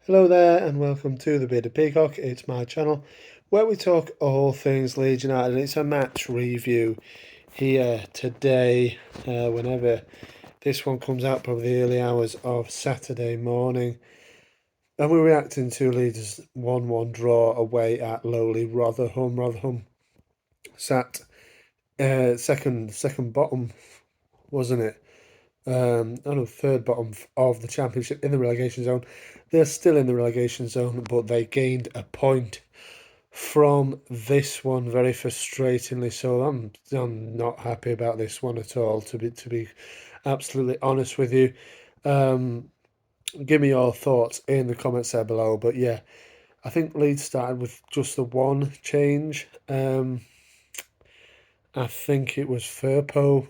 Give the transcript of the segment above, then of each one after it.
Hello there and welcome to the Bearded Peacock. It's my channel where we talk all things Leeds United, and it's a match review here today, whenever this one comes out, probably the early hours of Saturday morning. And we're reacting to Leeds' 1-1 draw away at lowly Rotherham. Rotherham sat second bottom, wasn't it? I know, third bottom of the championship in the relegation zone. They're still in the relegation zone, but they gained a point from this one very frustratingly. So I'm not happy about this one at all. To be absolutely honest with you, give me your thoughts in the comments there below. But yeah, I think Leeds started with just the one change. I think it was Firpo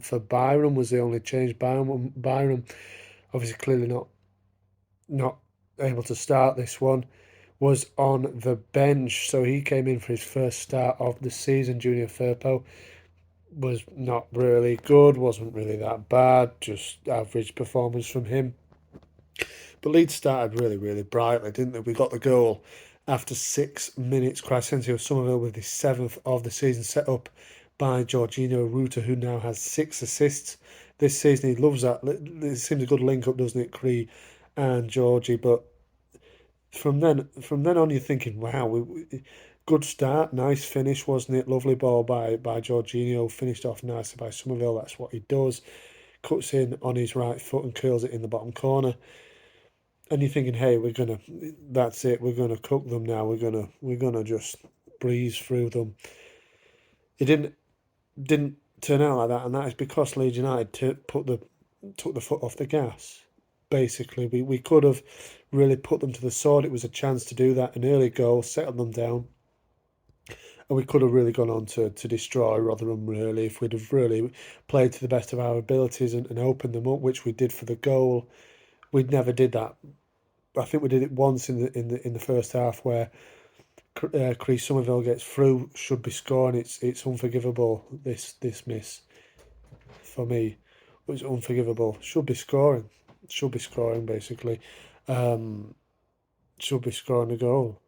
for Byram was the only change. Byram obviously clearly not able to start this one, was on the bench. So he came in for his first start of the season. Junior Firpo was not really good, wasn't really that bad, just average performance from him. But Leeds started really, really brightly, didn't they? We got the goal after 6 minutes. Crescencio Somerville with his seventh of the season, set up by Jorginho Ruta, who now has 6 assists this season. He loves that. It seems a good link up, doesn't it, Cree and Georgie? But from then on, you're thinking, wow, good start, nice finish, wasn't it? Lovely ball by Jorginho, finished off nicely by Somerville. That's what he does. Cuts in on his right foot and curls it in the bottom corner. And you're thinking, hey, that's it. We're gonna cook them now. We're gonna just breeze through them. It didn't turn out like that, and that is because Leeds United took the foot off the gas. Basically, we could have really put them to the sword. It was a chance to do that, an early goal, settle them down, and we could have really gone on to destroy Rotherham, really, if we'd have really played to the best of our abilities and opened them up, which we did for the goal. We never did that. I think we did it once in the first half where Chris Somerville gets through, should be scoring. It's unforgivable. This miss for me was unforgivable. Should be scoring basically. Um, should be scoring a goal.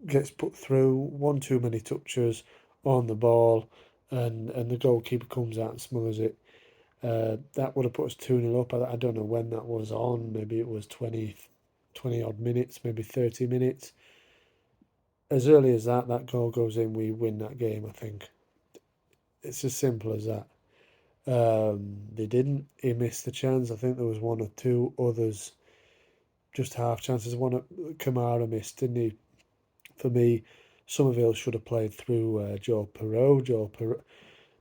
Gets put through, one too many touches on the ball, and the goalkeeper comes out and smothers it. That would have put us 2-0 up. I don't know when that was on. Maybe it was 20 odd minutes, maybe 30 minutes. As early as that goal goes in, we win that game, I think. It's as simple as that. They didn't. He missed the chance. I think there was one or two others, just half chances. One that Kamara missed, didn't he? For me, Somerville should have played through Joe Perreault.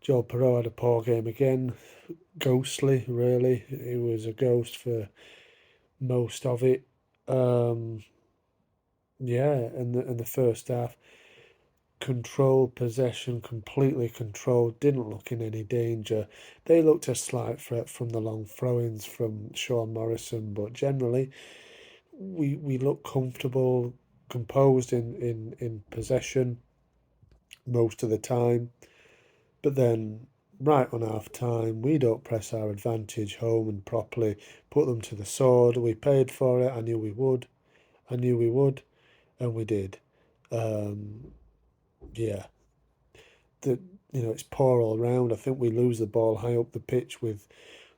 Joe Perreault had a poor game again. Ghostly, really. He was a ghost for most of it. Um, yeah, and the first half, controlled possession, completely controlled, didn't look in any danger. They looked a slight threat from the long throw-ins from Sean Morrison, but generally we look comfortable, composed in possession most of the time. But then right on half time, we don't press our advantage home and properly put them to the sword. We paid for it. I knew we would. And we did. Um, yeah, the it's poor all round. I think we lose the ball high up the pitch with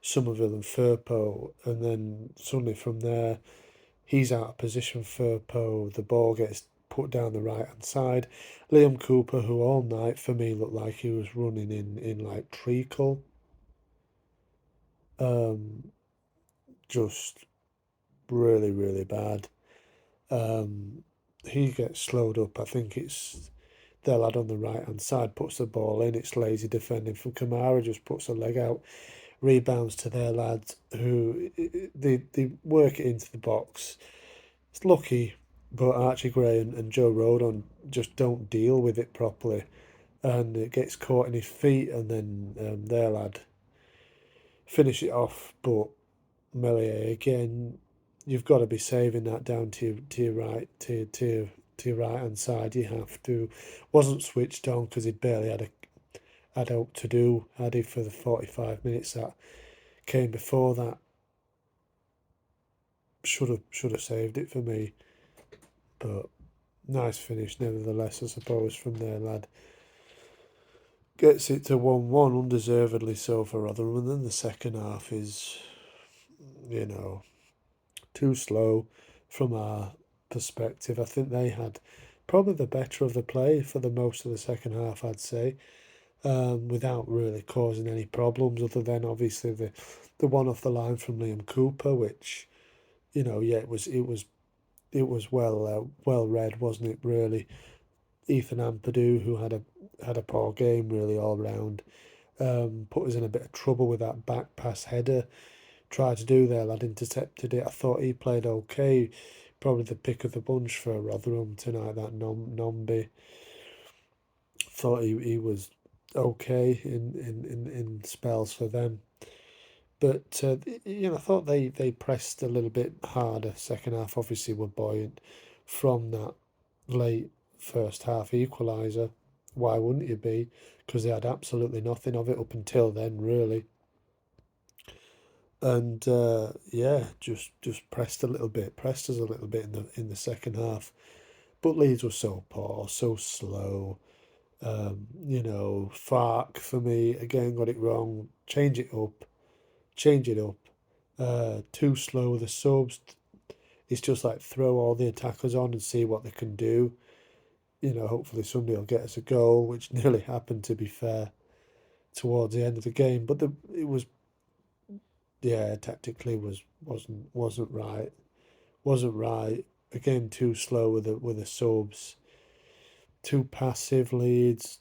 Somerville and Firpo, and then suddenly from there he's out of position. Firpo, the ball gets put down the right hand side. Liam Cooper, who all night for me looked like he was running in like treacle, um, just really really bad. Um, he gets slowed up. I think it's their lad on the right hand side puts the ball in. It's lazy defending from Kamara, just puts a leg out, rebounds to their lads who they work it into the box. It's lucky, but Archie Gray and Joe Rodon just don't deal with it properly, and it gets caught in his feet, and then their lad finish it off. But Melier again, you've got to be saving that down to your right to your right hand side. You have to. Wasn't switched on because he barely had out to do, had he, for the 45 minutes that came before that. should have saved it for me, but nice finish nevertheless, I suppose, from their lad. Gets it to 1-1, undeservedly so for Rotherham, and then the second half is, you know, too slow from our perspective. I think they had probably the better of the play for the most of the second half, I'd say, without really causing any problems, other than obviously the one off the line from Liam Cooper, which, yeah, it was well read, wasn't it? Really, Ethan Ampadu, who had a poor game really all round, put us in a bit of trouble with that back pass header. Tried to do there, lad intercepted it. I thought he played okay. Probably the pick of the bunch for Rotherham tonight. That Nombi, thought he was okay in spells for them. But I thought they pressed a little bit harder. Second half obviously were buoyant from that late first half equaliser. Why wouldn't you be? Because they had absolutely nothing of it up until then, really. And yeah, just pressed us a little bit in the second half. But Leeds were so poor, so slow. Fark for me again got it wrong. Change it up. Too slow. The subs. It's just like throw all the attackers on and see what they can do. Hopefully somebody will get us a goal, which nearly happened, to be fair, towards the end of the game. But it was, yeah, tactically wasn't right. Wasn't right. Again, too slow with the subs. Too passive. Leads.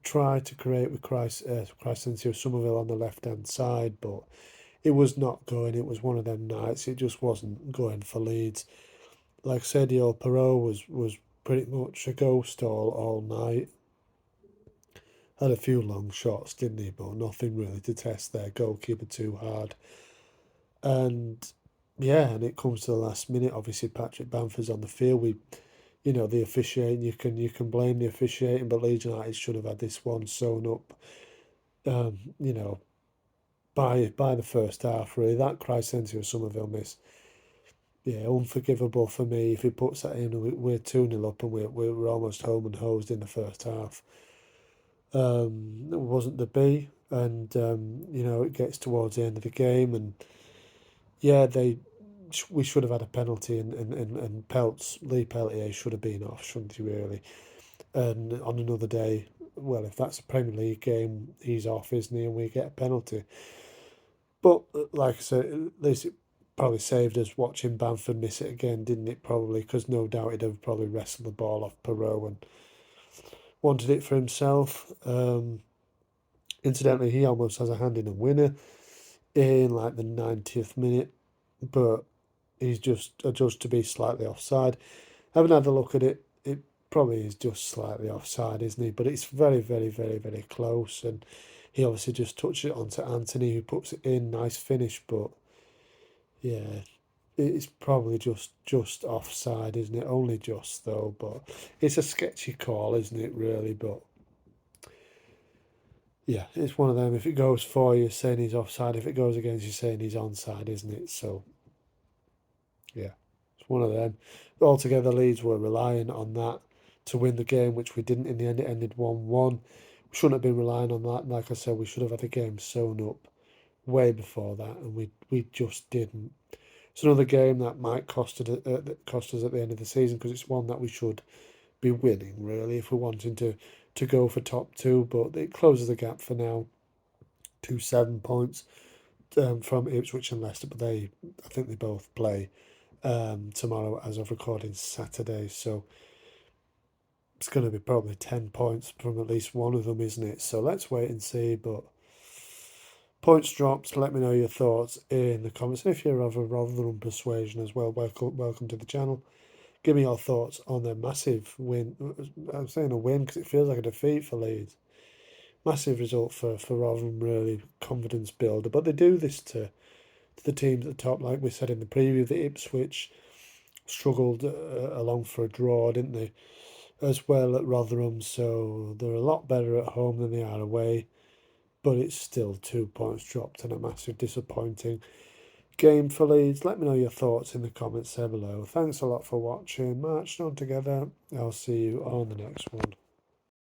Tried to create with Crysencio Somerville on the left hand side, but it was not going. It was one of them nights. It just wasn't going for Leeds. Like Sergio Perot was pretty much a ghost all night. Had a few long shots, didn't he? But nothing really to test their goalkeeper too hard. And yeah, and it comes to the last minute. Obviously, Patrick Bamford's on the field. The officiating. You can blame the officiating, but Leeds United should have had this one sewn up. Um, you know, by the first half, really. That Crysencio Somerville miss, yeah, unforgivable for me. If he puts that in, we're 2-0 up and we're almost home and hosed in the first half. It wasn't the be, and it gets towards the end of the game, and yeah, we should have had a penalty, and Lee Peltier should have been off, shouldn't he, really? And on another day, well, if that's a Premier League game, he's off, isn't he? And we get a penalty. But like I said, at least it probably saved us watching Bamford miss it again, didn't it? Probably, because no doubt he'd have probably wrestled the ball off Perot and wanted it for himself. Incidentally, he almost has a hand in a winner in like the 90th minute, but he's just adjudged to be slightly offside. Haven't had a look at it. It probably is just slightly offside, isn't he? But it's very, very, very, very close, and he obviously just touched it onto Anthony, who puts it in. Nice finish, but yeah, it's probably just offside, isn't it? Only just though, but it's a sketchy call, isn't it? Really, but yeah, it's one of them. If it goes for you, saying he's offside. If it goes against you, saying he's onside, isn't it? So yeah, it's one of them. Altogether, Leeds were relying on that to win the game, which we didn't in the end. It ended 1-1. We shouldn't have been relying on that. Like I said, we should have had a game sewn up way before that, and we just didn't. It's another game that might cost us at the end of the season, because it's one that we should be winning, really, if we're wanting to go for top two. But it closes the gap for now to 7 points from Ipswich and Leicester. But I think they both play tomorrow as of recording Saturday. So it's going to be probably 10 points from at least one of them, isn't it? So let's wait and see. But points dropped. Let me know your thoughts in the comments. And if you're of a Rotherham persuasion as well, welcome to the channel. Give me your thoughts on their massive win. I'm saying a win because it feels like a defeat for Leeds. Massive result for Rotherham, really confidence builder. But they do this to the teams at the top, like we said in the preview. The Ipswich struggled along for a draw, didn't they? As well at Rotherham, so they're a lot better at home than they are away. But it's still 2 points dropped and a massive disappointing. game for Leeds. Let me know your thoughts in the comments there below. Thanks a lot for watching. Marching on together. I'll see you on the next one.